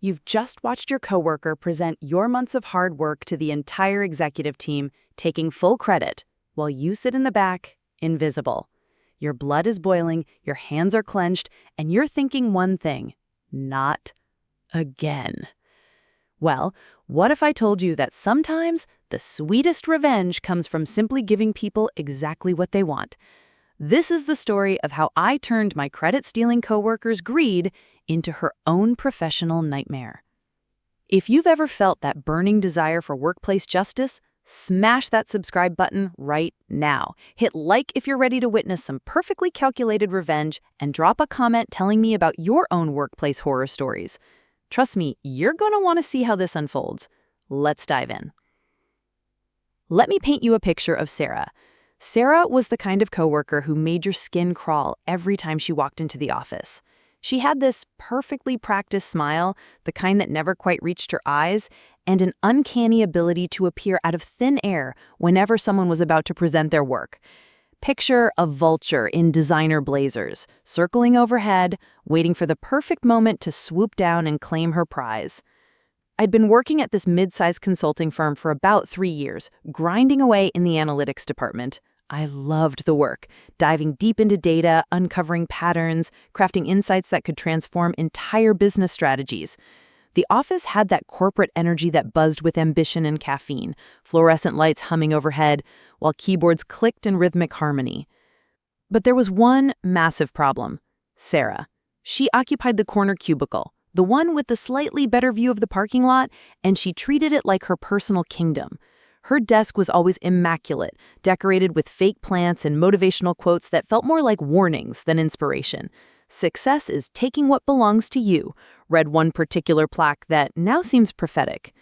You've just watched your coworker present your months of hard work to the entire executive team, taking full credit, while you sit in the back, invisible. Your blood is boiling, your hands are clenched, and you're thinking one thing: not again. Well, what if I told you that sometimes the sweetest revenge comes from simply giving people exactly what they want? This is the story of how I turned my credit-stealing coworker's greed into her own professional nightmare. If you've ever felt that burning desire for workplace justice, smash that subscribe button right now. Hit like if you're ready to witness some perfectly calculated revenge, and drop a comment telling me about your own workplace horror stories. Trust me, you're going to want to see how this unfolds. Let's dive in. Let me paint you a picture of Sarah. Sarah was the kind of coworker who made your skin crawl every time she walked into the office. She had this perfectly practiced smile, the kind that never quite reached her eyes, and an uncanny ability to appear out of thin air whenever someone was about to present their work. Picture a vulture in designer blazers, circling overhead, waiting for the perfect moment to swoop down and claim her prize. I'd been working at this mid-sized consulting firm for about 3 years, grinding away in the analytics department. I loved the work, diving deep into data, uncovering patterns, crafting insights that could transform entire business strategies. The office had that corporate energy that buzzed with ambition and caffeine, fluorescent lights humming overhead, while keyboards clicked in rhythmic harmony. But there was one massive problem: Sarah. She occupied the corner cubicle, the one with the slightly better view of the parking lot, and she treated it like her personal kingdom. Her desk was always immaculate, decorated with fake plants and motivational quotes that felt more like warnings than inspiration. "Success is taking what belongs to you," read one particular plaque that now seems prophetic.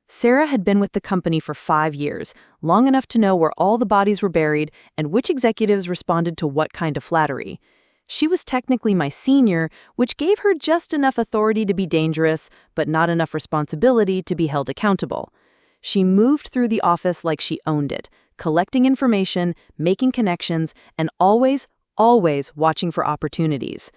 Sarah had been with the company for 5 years, long enough to know where all the bodies were buried and which executives responded to what kind of flattery. She was technically my senior, which gave her just enough authority to be dangerous, but not enough responsibility to be held accountable. She moved through the office like she owned it, collecting information, making connections, and always watching for opportunities.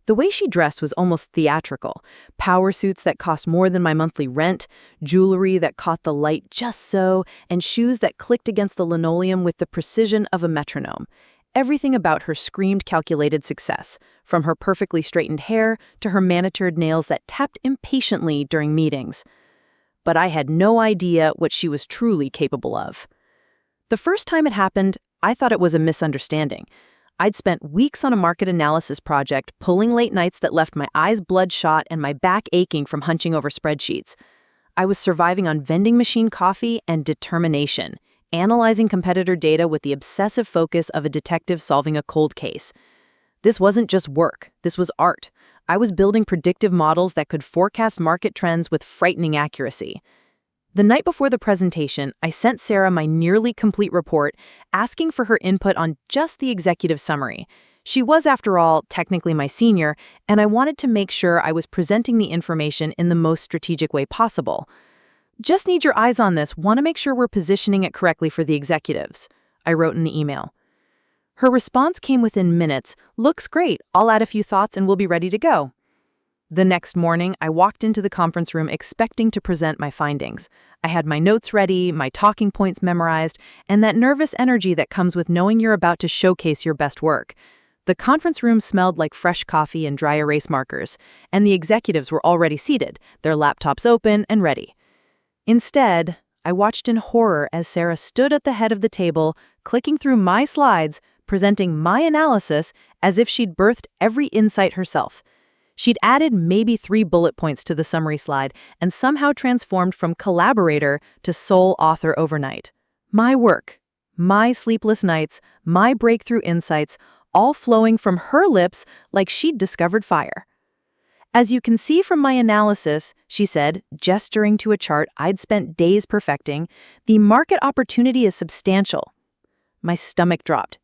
The way she dressed was almost theatrical: power suits that cost more than my monthly rent, jewelry that caught the light just so, and shoes that clicked against the linoleum with the precision of a metronome. Everything about her screamed calculated success, from her perfectly straightened hair to her manicured nails that tapped impatiently during meetings. But I had no idea what she was truly capable of. The first time it happened, I thought it was a misunderstanding. I'd spent weeks on a market analysis project, pulling late nights that left my eyes bloodshot and my back aching from hunching over spreadsheets. I was surviving on vending machine coffee and determination, analyzing competitor data with the obsessive focus of a detective solving a cold case. This wasn't just work, this was art. I was building predictive models that could forecast market trends with frightening accuracy. The night before the presentation, I sent Sarah my nearly complete report, asking for her input on just the executive summary. She was, after all, technically my senior, and I wanted to make sure I was presenting the information in the most strategic way possible. "Just need your eyes on this, want to make sure we're positioning it correctly for the executives," I wrote in the email. Her response came within minutes: "Looks great, I'll add a few thoughts and we'll be ready to go." The next morning, I walked into the conference room expecting to present my findings. I had my notes ready, my talking points memorized, and that nervous energy that comes with knowing you're about to showcase your best work. The conference room smelled like fresh coffee and dry erase markers, and the executives were already seated, their laptops open and ready. Instead, I watched in horror as Sarah stood at the head of the table, clicking through my slides, presenting my analysis as if she'd birthed every insight herself. She'd added maybe 3 bullet points to the summary slide and somehow transformed from collaborator to sole author overnight. My work, my sleepless nights, my breakthrough insights, all flowing from her lips like she'd discovered fire. "As you can see from my analysis," she said, gesturing to a chart I'd spent days perfecting, "the market opportunity is substantial." My stomach dropped.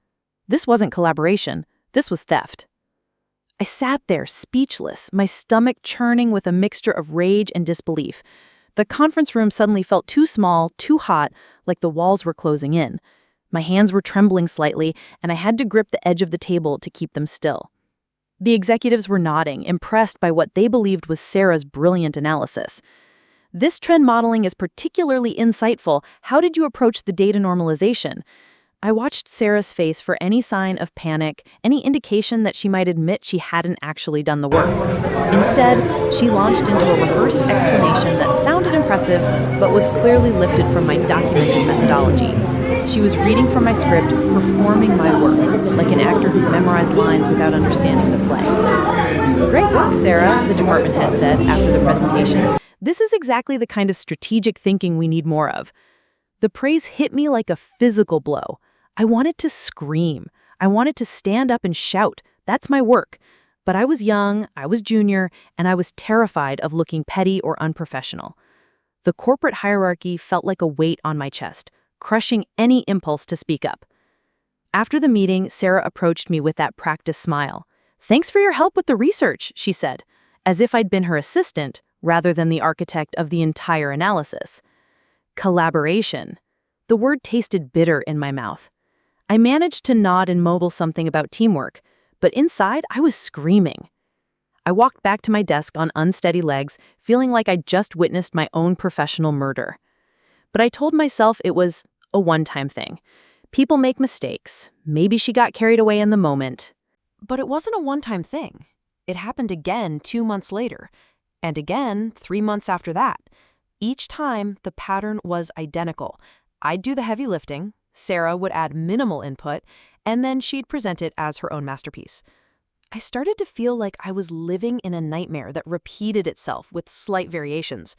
This wasn't collaboration, this was theft. I sat there, speechless, my stomach churning with a mixture of rage and disbelief. The conference room suddenly felt too small, too hot, like the walls were closing in. My hands were trembling slightly, and I had to grip the edge of the table to keep them still. The executives were nodding, impressed by what they believed was Sarah's brilliant analysis. This trend modeling is particularly insightful. How did you approach the data normalization? I watched Sarah's face for any sign of panic, any indication that she might admit she hadn't actually done the work. Instead, she launched into a rehearsed explanation that sounded impressive, but was clearly lifted from my documented methodology. She was reading from my script, performing my work, like an actor who memorized lines without understanding the play. "Great work, Sarah," the department head said after the presentation. "This is exactly the kind of strategic thinking we need more of." The praise hit me like a physical blow. I wanted to scream. I wanted to stand up and shout. That's my work. But I was young, I was junior, and I was terrified of looking petty or unprofessional. The corporate hierarchy felt like a weight on my chest, crushing any impulse to speak up. After the meeting, Sarah approached me with that practiced smile. "Thanks for your help with the research," she said, as if I'd been her assistant rather than the architect of the entire analysis. Collaboration. The word tasted bitter in my mouth. I managed to nod and mumble something about teamwork, but inside I was screaming. I walked back to my desk on unsteady legs, feeling like I'd just witnessed my own professional murder. But I told myself it was a one-time thing. People make mistakes. Maybe she got carried away in the moment. But it wasn't a one-time thing. It happened again 2 months later, and again 3 months after that. Each time, the pattern was identical. I'd do the heavy lifting, Sarah would add minimal input, and then she'd present it as her own masterpiece. I started to feel like I was living in a nightmare that repeated itself with slight variations.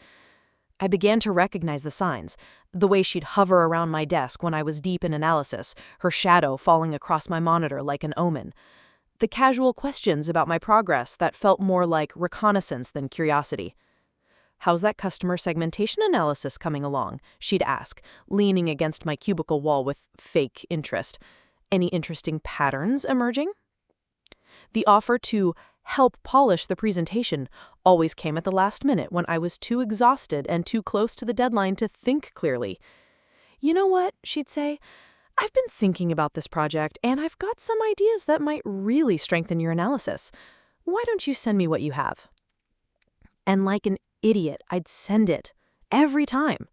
I began to recognize the signs, the way she'd hover around my desk when I was deep in analysis, her shadow falling across my monitor like an omen. The casual questions about my progress that felt more like reconnaissance than curiosity. "How's that customer segmentation analysis coming along?" she'd ask, leaning against my cubicle wall with fake interest. "Any interesting patterns emerging?" The offer to help polish the presentation always came at the last minute when I was too exhausted and too close to the deadline to think clearly. "You know what?" she'd say. "I've been thinking about this project, and I've got some ideas that might really strengthen your analysis. Why don't you send me what you have?" And like an idiot, I'd send it. Every time.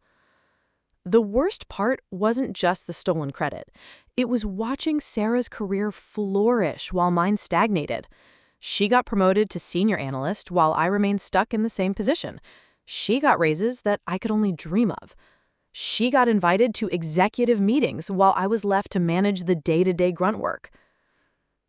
The worst part wasn't just the stolen credit. It was watching Sarah's career flourish while mine stagnated. She got promoted to senior analyst while I remained stuck in the same position. She got raises that I could only dream of. She got invited to executive meetings while I was left to manage the day-to-day grunt work.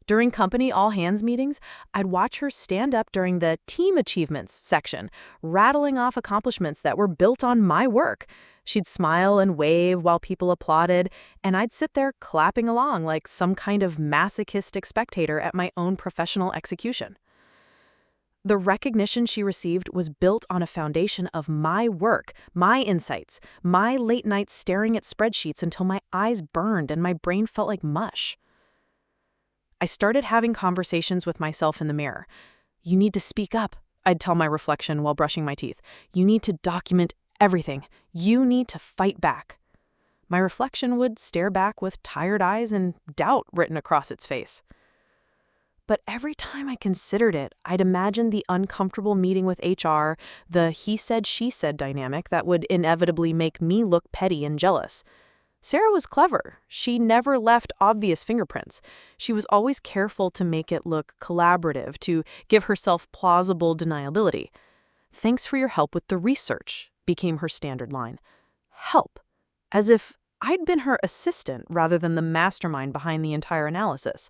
During company all-hands meetings, I'd watch her stand up during the team achievements section, rattling off accomplishments that were built on my work. She'd smile and wave while people applauded, and I'd sit there clapping along like some kind of masochistic spectator at my own professional execution. The recognition she received was built on a foundation of my work, my insights, my late nights staring at spreadsheets until my eyes burned and my brain felt like mush. I started having conversations with myself in the mirror. "You need to speak up," I'd tell my reflection while brushing my teeth. "You need to document everything. You need to fight back." My reflection would stare back with tired eyes and doubt written across its face. But every time I considered it, I'd imagine the uncomfortable meeting with HR, the he said, she said dynamic that would inevitably make me look petty and jealous. Sarah was clever. She never left obvious fingerprints. She was always careful to make it look collaborative, to give herself plausible deniability. "Thanks for your help with the research," became her standard line. Help. As if I'd been her assistant rather than the mastermind behind the entire analysis.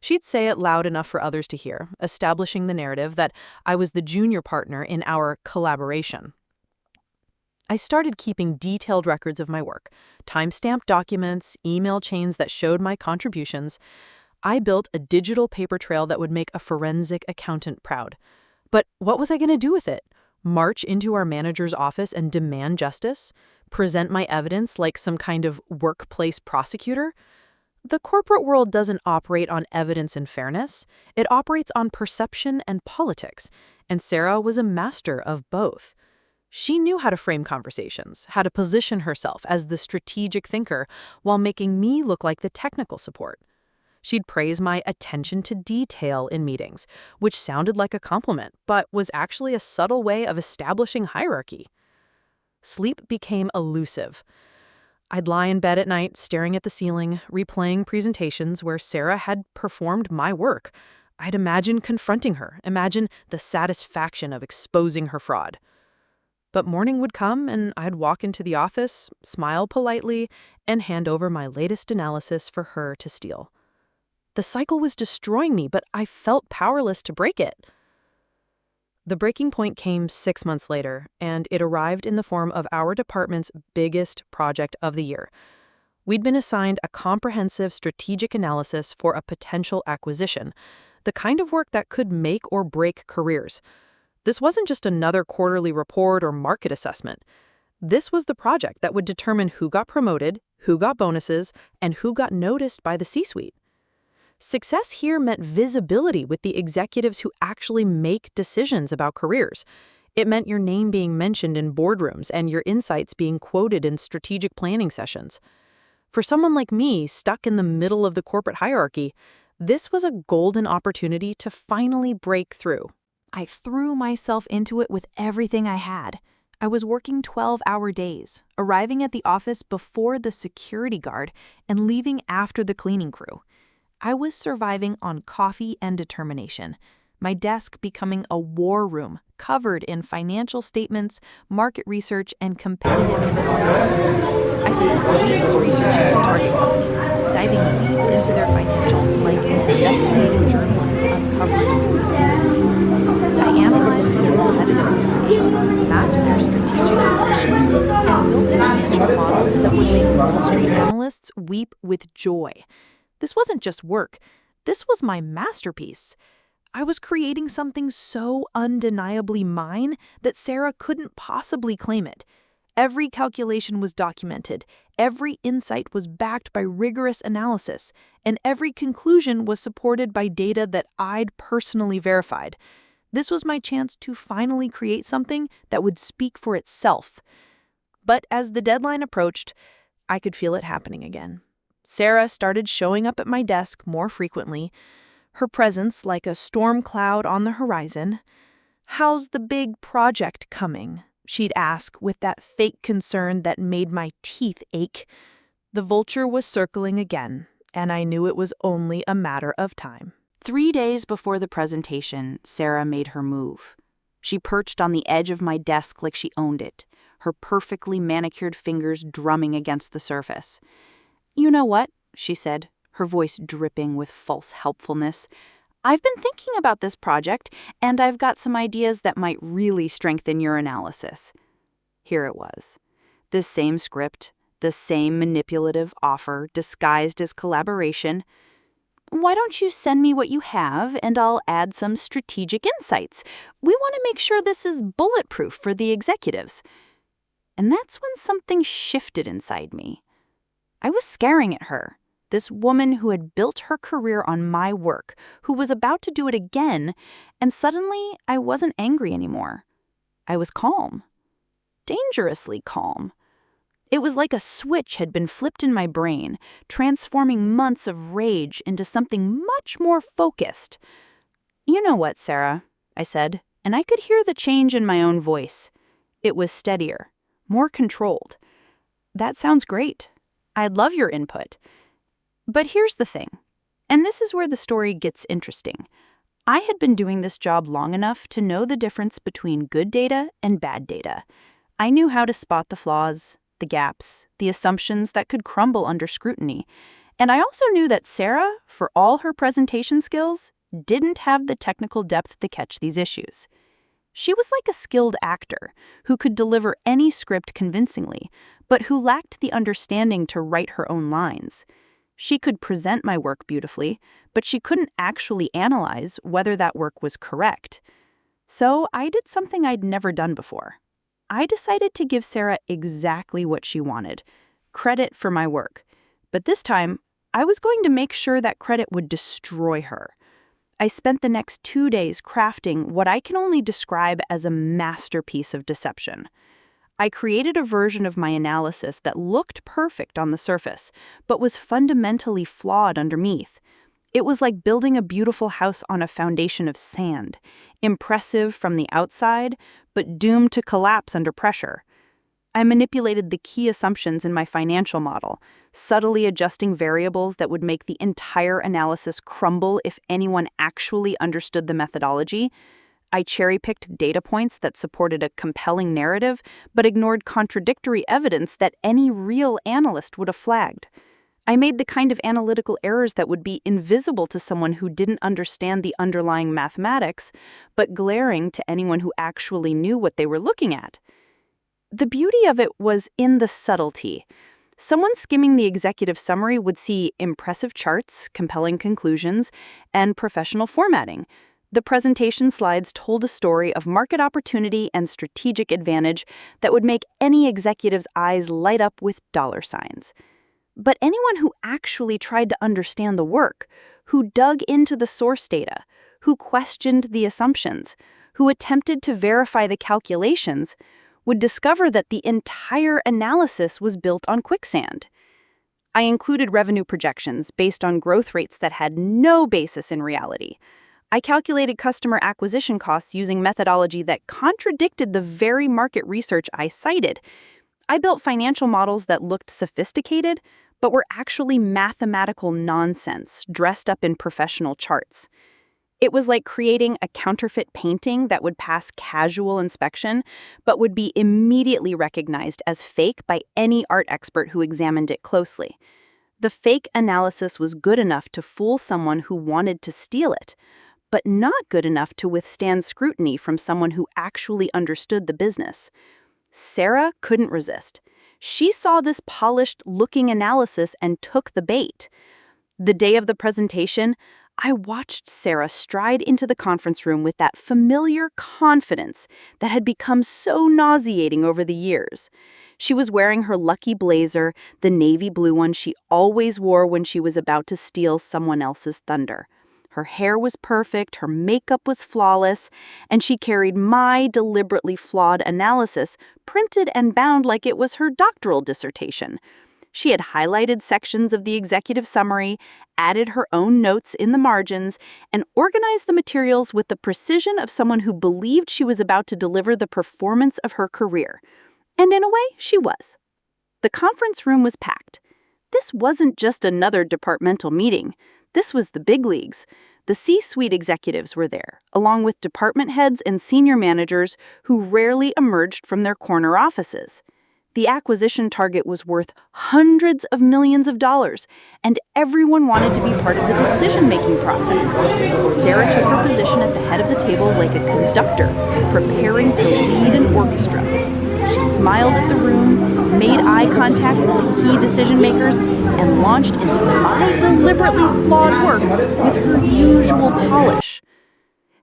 She'd say it loud enough for others to hear, establishing the narrative that I was the junior partner in our collaboration. I started keeping detailed records of my work, time-stamped documents, email chains that showed my contributions. I built a digital paper trail that would make a forensic accountant proud. But what was I going to do with it? March into our manager's office and demand justice? Present my evidence like some kind of workplace prosecutor? The corporate world doesn't operate on evidence and fairness. It operates on perception and politics, and Sarah was a master of both. She knew how to frame conversations, how to position herself as the strategic thinker while making me look like the technical support. She'd praise my attention to detail in meetings, which sounded like a compliment, but was actually a subtle way of establishing hierarchy. Sleep became elusive. I'd lie in bed at night, staring at the ceiling, replaying presentations where Sarah had performed my work. I'd imagine confronting her, imagine the satisfaction of exposing her fraud. But morning would come and I'd walk into the office, smile politely, and hand over my latest analysis for her to steal. The cycle was destroying me, but I felt powerless to break it. The breaking point came 6 months later, and it arrived in the form of our department's biggest project of the year. We'd been assigned a comprehensive strategic analysis for a potential acquisition, the kind of work that could make or break careers. This wasn't just another quarterly report or market assessment. This was the project that would determine who got promoted, who got bonuses, and who got noticed by the C-suite. Success here meant visibility with the executives who actually make decisions about careers. It meant your name being mentioned in boardrooms and your insights being quoted in strategic planning sessions. For someone like me, stuck in the middle of the corporate hierarchy, this was a golden opportunity to finally break through. I threw myself into it with everything I had. I was working 12-hour days, arriving at the office before the security guard and leaving after the cleaning crew. I was surviving on coffee and determination, my desk becoming a war room covered in financial statements, market research, and competitive analysis. I spent weeks researching the target company, diving deep into their financials like an investigative journalist uncovering a conspiracy. I analyzed their competitive landscape, mapped their strategic positioning, and built financial models that would make Wall Street analysts weep with joy. This wasn't just work. This was my masterpiece. I was creating something so undeniably mine that Sarah couldn't possibly claim it. Every calculation was documented, every insight was backed by rigorous analysis, and every conclusion was supported by data that I'd personally verified. This was my chance to finally create something that would speak for itself. But as the deadline approached, I could feel it happening again. Sarah started showing up at my desk more frequently, her presence like a storm cloud on the horizon. "How's the big project coming?" she'd ask with that fake concern that made my teeth ache. The vulture was circling again, and I knew it was only a matter of time. 3 days before the presentation, Sarah made her move. She perched on the edge of my desk like she owned it, her perfectly manicured fingers drumming against the surface. "You know what?" she said, her voice dripping with false helpfulness. "I've been thinking about this project, and I've got some ideas that might really strengthen your analysis." Here it was. The same script, the same manipulative offer disguised as collaboration. "Why don't you send me what you have, and I'll add some strategic insights. We want to make sure this is bulletproof for the executives." And that's when something shifted inside me. I was staring at her, this woman who had built her career on my work, who was about to do it again, and suddenly I wasn't angry anymore. I was calm. Dangerously calm. It was like a switch had been flipped in my brain, transforming months of rage into something much more focused. "You know what, Sarah?" I said, and I could hear the change in my own voice. It was steadier, more controlled. "That sounds great. I'd love your input. But here's the thing, and this is where the story gets interesting. I had been doing this job long enough to know the difference between good data and bad data. I knew how to spot the flaws, the gaps, the assumptions that could crumble under scrutiny. And I also knew that Sarah, for all her presentation skills, didn't have the technical depth to catch these issues. She was like a skilled actor who could deliver any script convincingly, but who lacked the understanding to write her own lines. She could present my work beautifully, but she couldn't actually analyze whether that work was correct. So I did something I'd never done before. I decided to give Sarah exactly what she wanted, credit for my work. But this time, I was going to make sure that credit would destroy her. I spent the next 2 days crafting what I can only describe as a masterpiece of deception. I created a version of my analysis that looked perfect on the surface, but was fundamentally flawed underneath. It was like building a beautiful house on a foundation of sand, impressive from the outside, but doomed to collapse under pressure. I manipulated the key assumptions in my financial model, subtly adjusting variables that would make the entire analysis crumble if anyone actually understood the methodology. I cherry-picked data points that supported a compelling narrative, but ignored contradictory evidence that any real analyst would have flagged. I made the kind of analytical errors that would be invisible to someone who didn't understand the underlying mathematics, but glaring to anyone who actually knew what they were looking at. The beauty of it was in the subtlety. Someone skimming the executive summary would see impressive charts, compelling conclusions, and professional formatting. The presentation slides told a story of market opportunity and strategic advantage that would make any executive's eyes light up with dollar signs. But anyone who actually tried to understand the work, who dug into the source data, who questioned the assumptions, who attempted to verify the calculations, would discover that the entire analysis was built on quicksand. I included revenue projections based on growth rates that had no basis in reality. I calculated customer acquisition costs using methodology that contradicted the very market research I cited. I built financial models that looked sophisticated, but were actually mathematical nonsense dressed up in professional charts. It was like creating a counterfeit painting that would pass casual inspection, but would be immediately recognized as fake by any art expert who examined it closely. The fake analysis was good enough to fool someone who wanted to steal it, but not good enough to withstand scrutiny from someone who actually understood the business. Sarah couldn't resist. She saw this polished-looking analysis and took the bait. The day of the presentation, I watched Sarah stride into the conference room with that familiar confidence that had become so nauseating over the years. She was wearing her lucky blazer, the navy blue one she always wore when she was about to steal someone else's thunder. Her hair was perfect, her makeup was flawless, and she carried my deliberately flawed analysis printed and bound like it was her doctoral dissertation. She had highlighted sections of the executive summary, added her own notes in the margins, and organized the materials with the precision of someone who believed she was about to deliver the performance of her career. And in a way, she was. The conference room was packed. This wasn't just another departmental meeting. This was the big leagues. The C-suite executives were there, along with department heads and senior managers who rarely emerged from their corner offices. The acquisition target was worth hundreds of millions of dollars, and everyone wanted to be part of the decision-making process. Sarah took her position at the head of the table like a conductor, preparing to lead an orchestra. She smiled at the room, made eye contact with the key decision-makers, and launched into my deliberately flawed work with her usual polish.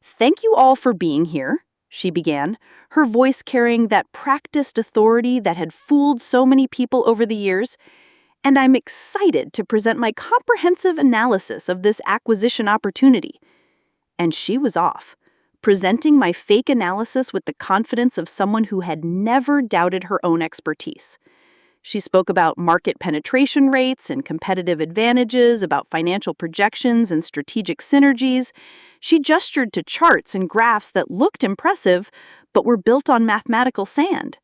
"Thank you all for being here," she began, her voice carrying that practiced authority that had fooled so many people over the years. "And I'm excited to present my comprehensive analysis of this acquisition opportunity." And she was off, presenting my fake analysis with the confidence of someone who had never doubted her own expertise. She spoke about market penetration rates and competitive advantages, about financial projections and strategic synergies. She gestured to charts and graphs that looked impressive, but were built on mathematical sand.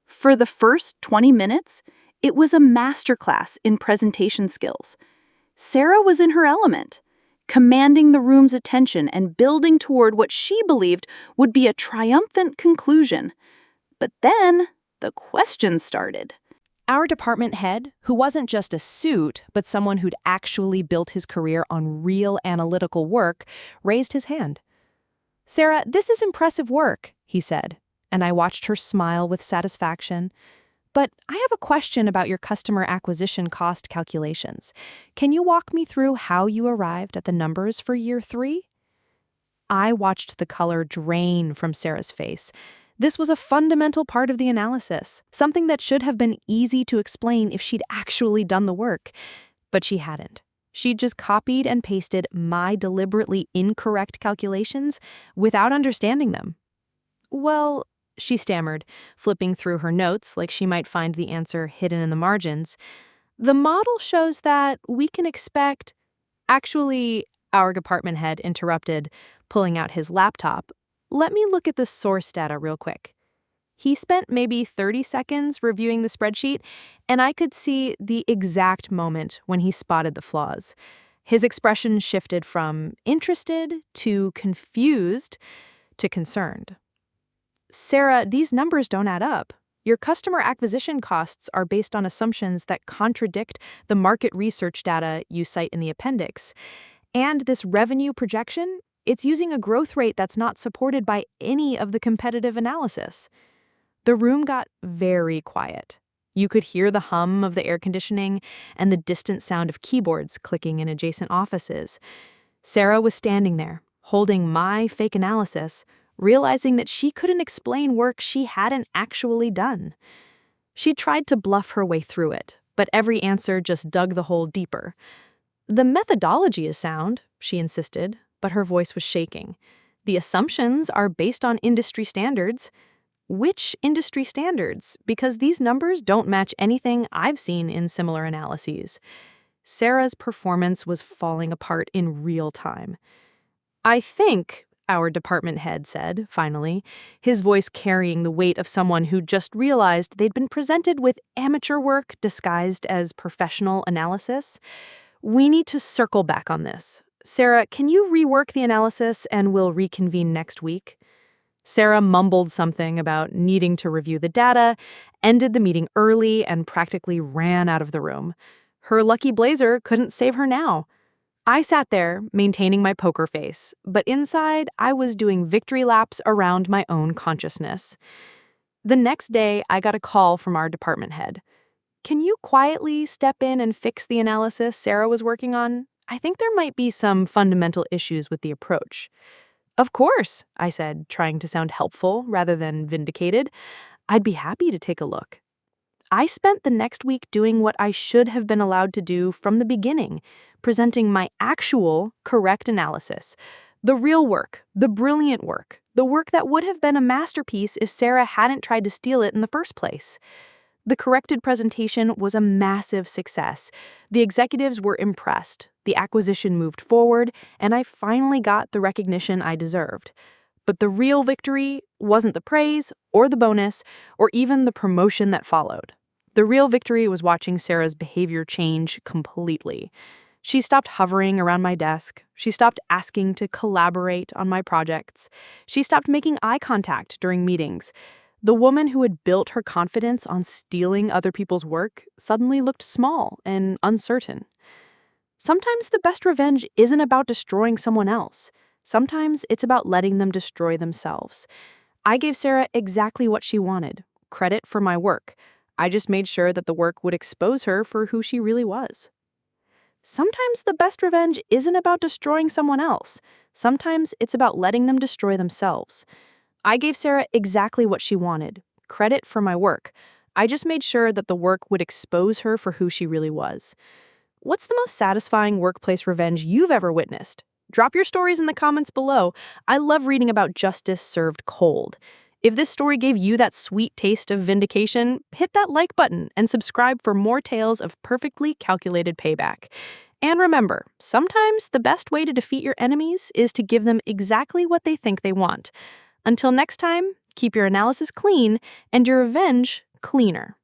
For the first 20 minutes, it was a masterclass in presentation skills. Sarah was in her element, commanding the room's attention and building toward what she believed would be a triumphant conclusion. But then the questions started. Our department head, who wasn't just a suit, but someone who'd actually built his career on real analytical work, raised his hand. "Sarah, this is impressive work," he said, and I watched her smile with satisfaction. "But I have a question about your customer acquisition cost calculations. Can you walk me through how you arrived at the numbers for year 3? I watched the color drain from Sarah's face. This was a fundamental part of the analysis, something that should have been easy to explain if she'd actually done the work. But she hadn't. She'd just copied and pasted my deliberately incorrect calculations without understanding them. "Well," she stammered, flipping through her notes like she might find the answer hidden in the margins, "the model shows that we can expect—" Actually, our department head interrupted, pulling out his laptop. Let me look at the source data real quick. He spent maybe 30 seconds reviewing the spreadsheet, and I could see the exact moment when he spotted the flaws. His expression shifted from interested to confused to concerned. Sarah, these numbers don't add up. Your customer acquisition costs are based on assumptions that contradict the market research data you cite in the appendix. And this revenue projection, it's using a growth rate that's not supported by any of the competitive analysis. The room got very quiet. You could hear the hum of the air conditioning and the distant sound of keyboards clicking in adjacent offices. Sarah was standing there, holding my fake analysis, realizing that she couldn't explain work she hadn't actually done. She tried to bluff her way through it, but every answer just dug the hole deeper. The methodology is sound, she insisted, but her voice was shaking. The assumptions are based on industry standards. Which industry standards? Because these numbers don't match anything I've seen in similar analyses. Sarah's performance was falling apart in real time. I think, our department head said, finally, his voice carrying the weight of someone who just realized they'd been presented with amateur work disguised as professional analysis. We need to circle back on this. Sarah, can you rework the analysis and we'll reconvene next week? Sarah mumbled something about needing to review the data, ended the meeting early, and practically ran out of the room. Her lucky blazer couldn't save her now. I sat there, maintaining my poker face, but inside, I was doing victory laps around my own consciousness. The next day, I got a call from our department head. Can you quietly step in and fix the analysis Sarah was working on? I think there might be some fundamental issues with the approach. Of course, I said, trying to sound helpful rather than vindicated. I'd be happy to take a look. I spent the next week doing what I should have been allowed to do from the beginning, presenting my actual, correct analysis. The real work, the brilliant work, the work that would have been a masterpiece if Sarah hadn't tried to steal it in the first place. The corrected presentation was a massive success. The executives were impressed, the acquisition moved forward, and I finally got the recognition I deserved. But the real victory wasn't the praise, or the bonus, or even the promotion that followed. The real victory was watching Sarah's behavior change completely. She stopped hovering around my desk. She stopped asking to collaborate on my projects. She stopped making eye contact during meetings. The woman who had built her confidence on stealing other people's work suddenly looked small and uncertain. Sometimes the best revenge isn't about destroying someone else. Sometimes it's about letting them destroy themselves. I gave Sarah exactly what she wanted, credit for my work. I just made sure that the work would expose her for who she really was. Sometimes the best revenge isn't about destroying someone else. Sometimes it's about letting them destroy themselves. I gave Sarah exactly what she wanted, credit for my work. I just made sure that the work would expose her for who she really was. What's the most satisfying workplace revenge you've ever witnessed? Drop your stories in the comments below. I love reading about justice served cold. If this story gave you that sweet taste of vindication, hit that like button and subscribe for more tales of perfectly calculated payback. And remember, sometimes the best way to defeat your enemies is to give them exactly what they think they want. Until next time, keep your analysis clean and your revenge cleaner.